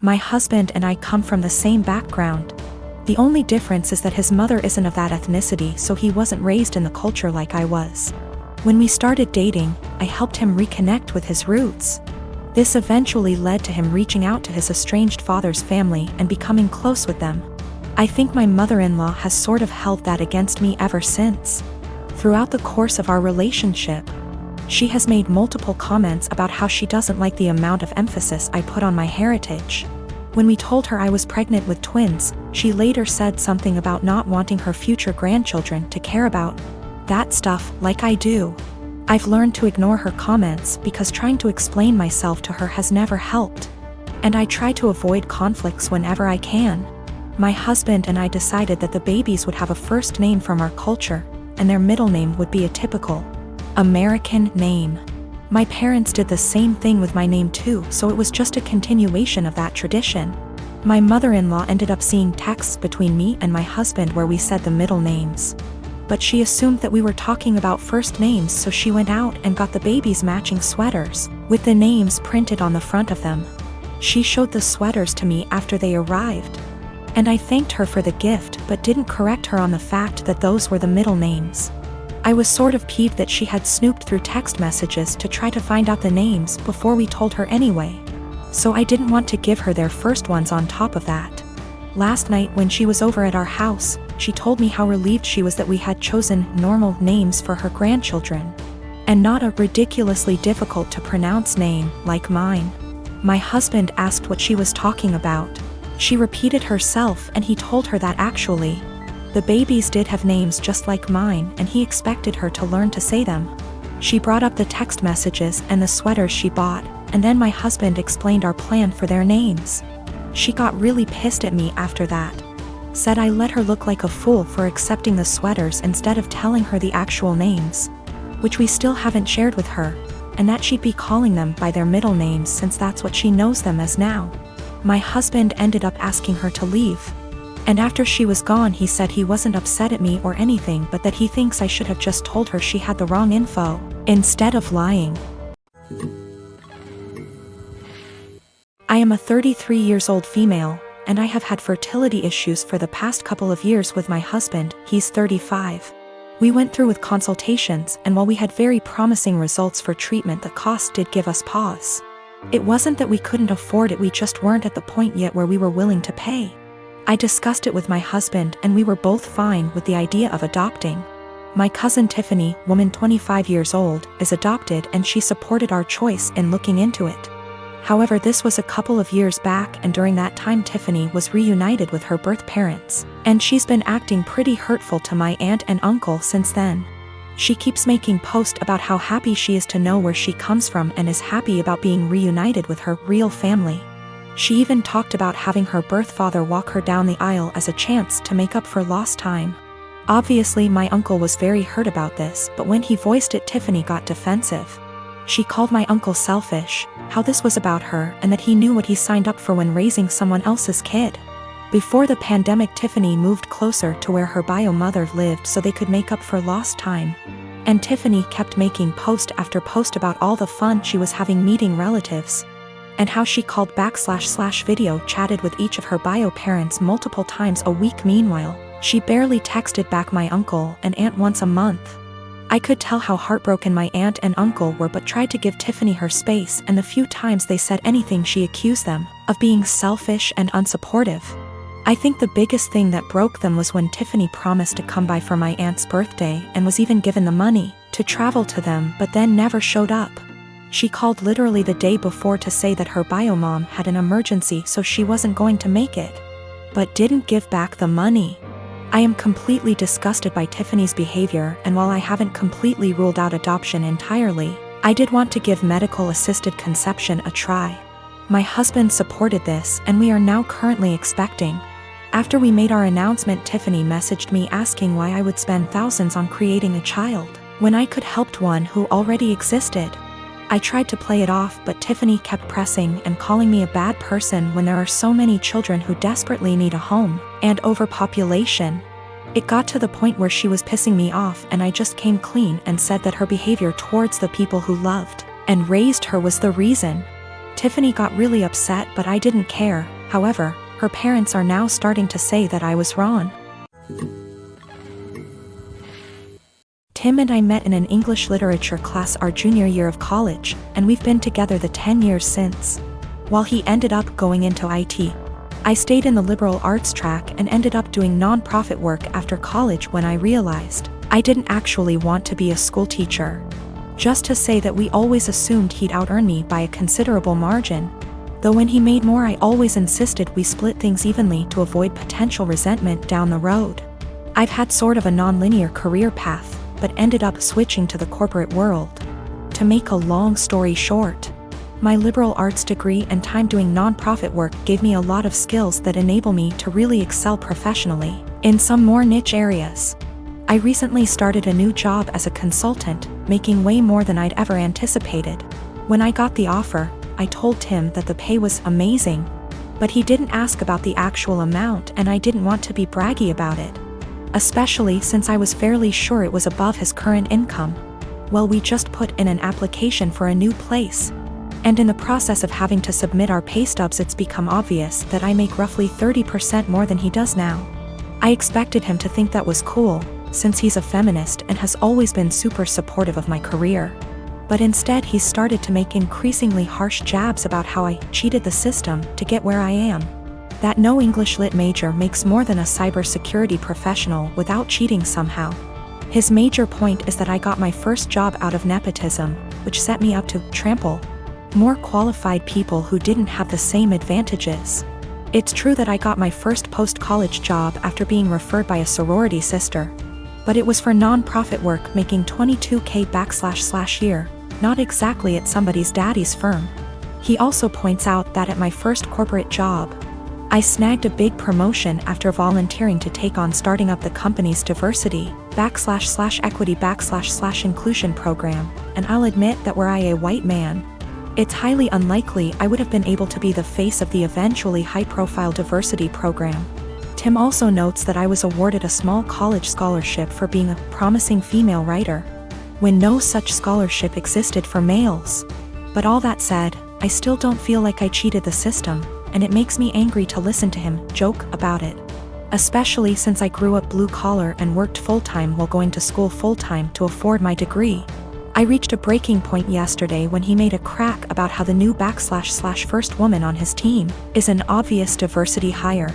My husband and I come from the same background. The only difference is that his mother isn't of that ethnicity, so he wasn't raised in the culture like I was. When we started dating, I helped him reconnect with his roots. This eventually led to him reaching out to his estranged father's family and becoming close with them. I think my mother-in-law has sort of held that against me ever since. Throughout the course of our relationship, she has made multiple comments about how she doesn't like the amount of emphasis I put on my heritage. When we told her I was pregnant with twins, she later said something about not wanting her future grandchildren to care about that stuff like I do. I've learned to ignore her comments because trying to explain myself to her has never helped. And I try to avoid conflicts whenever I can. My husband and I decided that the babies would have a first name from our culture, and their middle name would be a typical American name. My parents did the same thing with my name too, so it was just a continuation of that tradition. My mother-in-law ended up seeing texts between me and my husband where we said the middle names. But she assumed that we were talking about first names, so she went out and got the babies matching sweaters, with the names printed on the front of them. She showed the sweaters to me after they arrived. And I thanked her for the gift but didn't correct her on the fact that those were the middle names. I was sort of peeved that she had snooped through text messages to try to find out the names before we told her anyway. So I didn't want to give her their first ones on top of that. Last night when she was over at our house, she told me how relieved she was that we had chosen normal names for her grandchildren, and not a ridiculously difficult to pronounce name like mine. My husband asked what she was talking about. She repeated herself and he told her that actually, the babies did have names just like mine and he expected her to learn to say them. She brought up the text messages and the sweaters she bought, and then my husband explained our plan for their names. She got really pissed at me after that. Said I let her look like a fool for accepting the sweaters instead of telling her the actual names, which we still haven't shared with her, and that she'd be calling them by their middle names since that's what she knows them as now. My husband ended up asking her to leave. And after she was gone he said he wasn't upset at me or anything, but that he thinks I should have just told her she had the wrong info, instead of lying. I am a 33 years old female, and I have had fertility issues for the past couple of years with my husband. He's 35. We went through with consultations, and while we had very promising results for treatment, the cost did give us pause. It wasn't that we couldn't afford it, we just weren't at the point yet where we were willing to pay. I discussed it with my husband and we were both fine with the idea of adopting. My cousin Tiffany, woman 25 years old, is adopted and she supported our choice in looking into it. However, this was a couple of years back, and during that time Tiffany was reunited with her birth parents, and she's been acting pretty hurtful to my aunt and uncle since then. She keeps making posts about how happy she is to know where she comes from and is happy about being reunited with her real family. She even talked about having her birth father walk her down the aisle as a chance to make up for lost time. Obviously my uncle was very hurt about this, but when he voiced it Tiffany got defensive. She called my uncle selfish, how this was about her and that he knew what he signed up for when raising someone else's kid. Before the pandemic Tiffany moved closer to where her bio mother lived so they could make up for lost time. And Tiffany kept making post after post about all the fun she was having meeting relatives, and how she called / video chatted with each of her bio parents multiple times a week. Meanwhile, she barely texted back my uncle and aunt once a month. I could tell how heartbroken my aunt and uncle were, but tried to give Tiffany her space, and the few times they said anything she accused them of being selfish and unsupportive. I think the biggest thing that broke them was when Tiffany promised to come by for my aunt's birthday and was even given the money to travel to them, but then never showed up. She called literally the day before to say that her bio mom had an emergency so she wasn't going to make it, but didn't give back the money. I am completely disgusted by Tiffany's behavior, and while I haven't completely ruled out adoption entirely, I did want to give medical-assisted conception a try. My husband supported this and we are now currently expecting. After we made our announcement, Tiffany messaged me asking why I would spend thousands on creating a child when I could help one who already existed. I tried to play it off, but Tiffany kept pressing and calling me a bad person when there are so many children who desperately need a home, and overpopulation. It got to the point where she was pissing me off, and I just came clean and said that her behavior towards the people who loved and raised her was the reason. Tiffany got really upset, but I didn't care. However, her parents are now starting to say that I was wrong. Tim and I met in an English literature class our junior year of college, and we've been together the 10 years since. While he ended up going into IT, I stayed in the liberal arts track and ended up doing non-profit work after college when I realized I didn't actually want to be a school teacher. Just to say that we always assumed he'd out-earn me by a considerable margin. Though when he made more, I always insisted we split things evenly to avoid potential resentment down the road. I've had sort of a non-linear career path, but ended up switching to the corporate world. To make a long story short, my liberal arts degree and time doing non-profit work gave me a lot of skills that enable me to really excel professionally in some more niche areas. I recently started a new job as a consultant, making way more than I'd ever anticipated. When I got the offer, I told Tim that the pay was amazing, but he didn't ask about the actual amount, and I didn't want to be braggy about it, especially since I was fairly sure it was above his current income. Well, we just put in an application for a new place, and in the process of having to submit our pay stubs, it's become obvious that I make roughly 30% more than he does now. I expected him to think that was cool, since he's a feminist and has always been super supportive of my career. But instead he started to make increasingly harsh jabs about how I cheated the system to get where I am. That no English Lit major makes more than a cybersecurity professional without cheating somehow. His major point is that I got my first job out of nepotism, which set me up to trample more qualified people who didn't have the same advantages. It's true that I got my first post-college job after being referred by a sorority sister, but it was for non-profit work making $22K //year, not exactly at somebody's daddy's firm. He also points out that at my first corporate job, I snagged a big promotion after volunteering to take on starting up the company's diversity //equity / inclusion program, and I'll admit that were I a white man, it's highly unlikely I would have been able to be the face of the eventually high-profile diversity program. Tim also notes that I was awarded a small college scholarship for being a promising female writer, when no such scholarship existed for males. But all that said, I still don't feel like I cheated the system, and it makes me angry to listen to him joke about it. Especially since I grew up blue-collar and worked full-time while going to school full-time to afford my degree. I reached a breaking point yesterday when he made a crack about how the new / first woman on his team is an obvious diversity hire.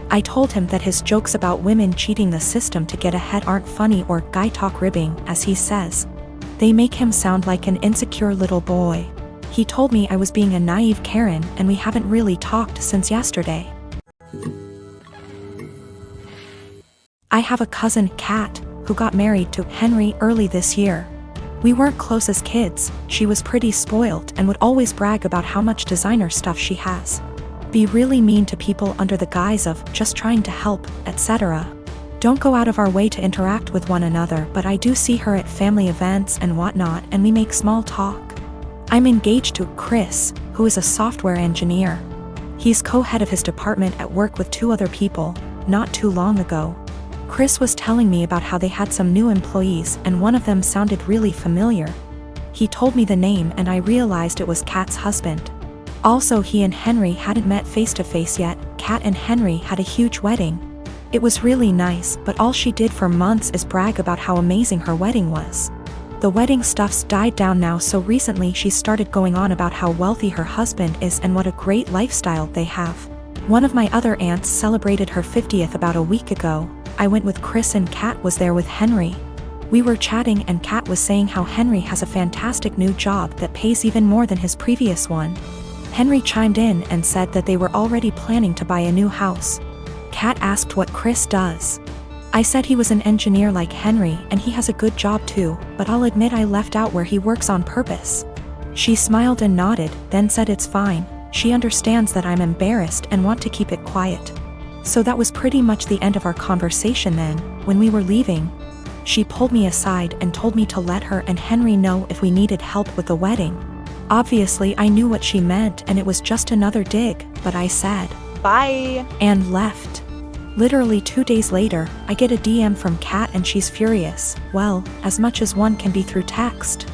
I told him that his jokes about women cheating the system to get ahead aren't funny or guy talk ribbing, as he says. They make him sound like an insecure little boy. He told me I was being a naive Karen, and we haven't really talked since yesterday. I have a cousin, Kat, who got married to Henry early this year. We weren't close as kids. She was pretty spoiled and would always brag about how much designer stuff she has. Be really mean to people under the guise of just trying to help, etc. Don't go out of our way to interact with one another, but I do see her at family events and whatnot, and we make small talk. I'm engaged to Chris, who is a software engineer. He's co-head of his department at work with 2 other people, not too long ago. Chris was telling me about how they had some new employees, and one of them sounded really familiar. He told me the name, and I realized it was Kat's husband. Also, he and Henry hadn't met face-to-face yet. Kat and Henry had a huge wedding. It was really nice, but all she did for months is brag about how amazing her wedding was. The wedding stuff's died down now, so recently she started going on about how wealthy her husband is and what a great lifestyle they have. One of my other aunts celebrated her 50th about a week ago. I went with Chris and Kat was there with Henry. We were chatting and Kat was saying how Henry has a fantastic new job that pays even more than his previous one. Henry chimed in and said that they were already planning to buy a new house. Kat asked what Chris does. I said he was an engineer like Henry and he has a good job too, but I'll admit I left out where he works on purpose. She smiled and nodded, then said it's fine. She understands that I'm embarrassed and want to keep it quiet. So that was pretty much the end of our conversation then. When we were leaving, she pulled me aside and told me to let her and Henry know if we needed help with the wedding. Obviously I knew what she meant and it was just another dig, but I said, "Bye," and left. Literally 2 days later, I get a DM from Kat and she's furious, well, as much as one can be through text,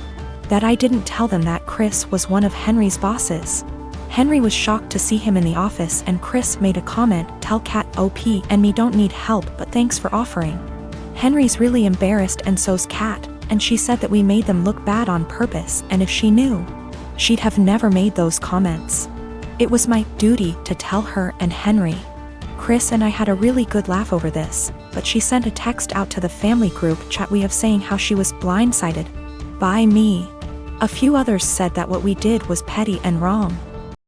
that I didn't tell them that Chris was one of Henry's bosses. Henry was shocked to see him in the office, and Chris made a comment, "Tell Kat OP and me don't need help, but thanks for offering." Henry's really embarrassed, and so's Kat, and she said that we made them look bad on purpose, and if she knew, she'd have never made those comments. It was my duty to tell her and Henry. Chris and I had a really good laugh over this, but she sent a text out to the family group chat we have saying how she was blindsided by me. A few others said that what we did was petty and wrong.